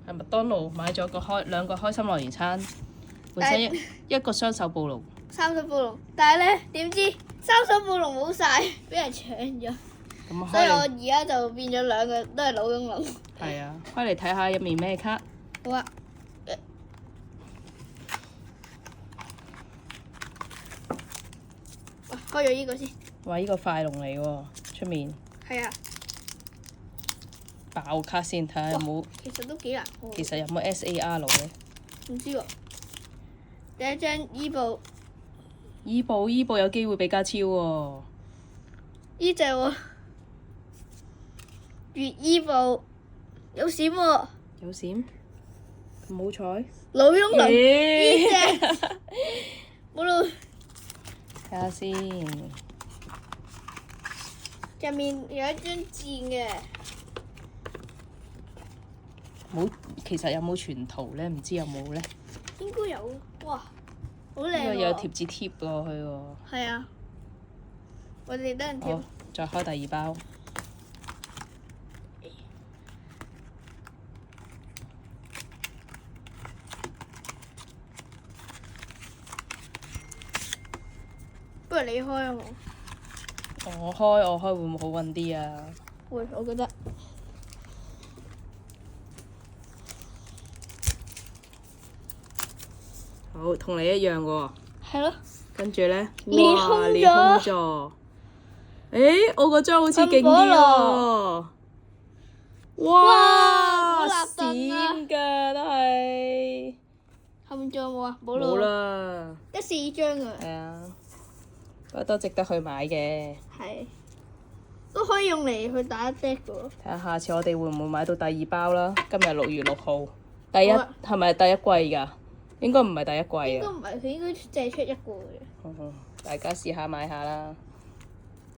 係麥當勞買咗兩個開心樂園餐，換成一個雙手暴龍。三手暴龍，但係咧點知三手暴龍冇晒，俾人搶咗。所以我而家就變咗兩個都係老翁龍。係啊，開嚟睇下入面咩卡。好啊。開咗呢個先。哇！呢個快龍嚟喎，出面。係啊。爆卡先，睇下有冇。其實都幾難開。其實有冇 SAR 咧？唔知喎。第一張伊布。伊布有機會比加超喎。呢隻喎。月伊布有閃喎。有閃？咁好彩。老翁龍呢隻。冇咯。睇下先。入面有一張箭嘅。冇，其實有冇全圖咧？唔知有冇咧？應該有，哇，好靚喎！呢個有貼紙貼過去喎。係啊，我哋等陣貼。好，再開第二包。不如你開啊！我開會唔會好運啲啊？會，我覺得。好，同你一樣喎。係咯。跟住咧，裂哇！空裂空咗。咗。誒，我嗰張好似勁啲喎。哇！閃㗎都係。後面仲有冇啊？冇冇咯。啦。得4張啊。係啊，不過都值得去買嘅。係。都可以用嚟去打 deck 嘅喎。睇下下次我哋會唔會買到第二包啦？今日6月6號，係咪第一季㗎？應該唔係第一季啊。應該唔係，佢應該淨係出一個嘅。大家試下買下啦〜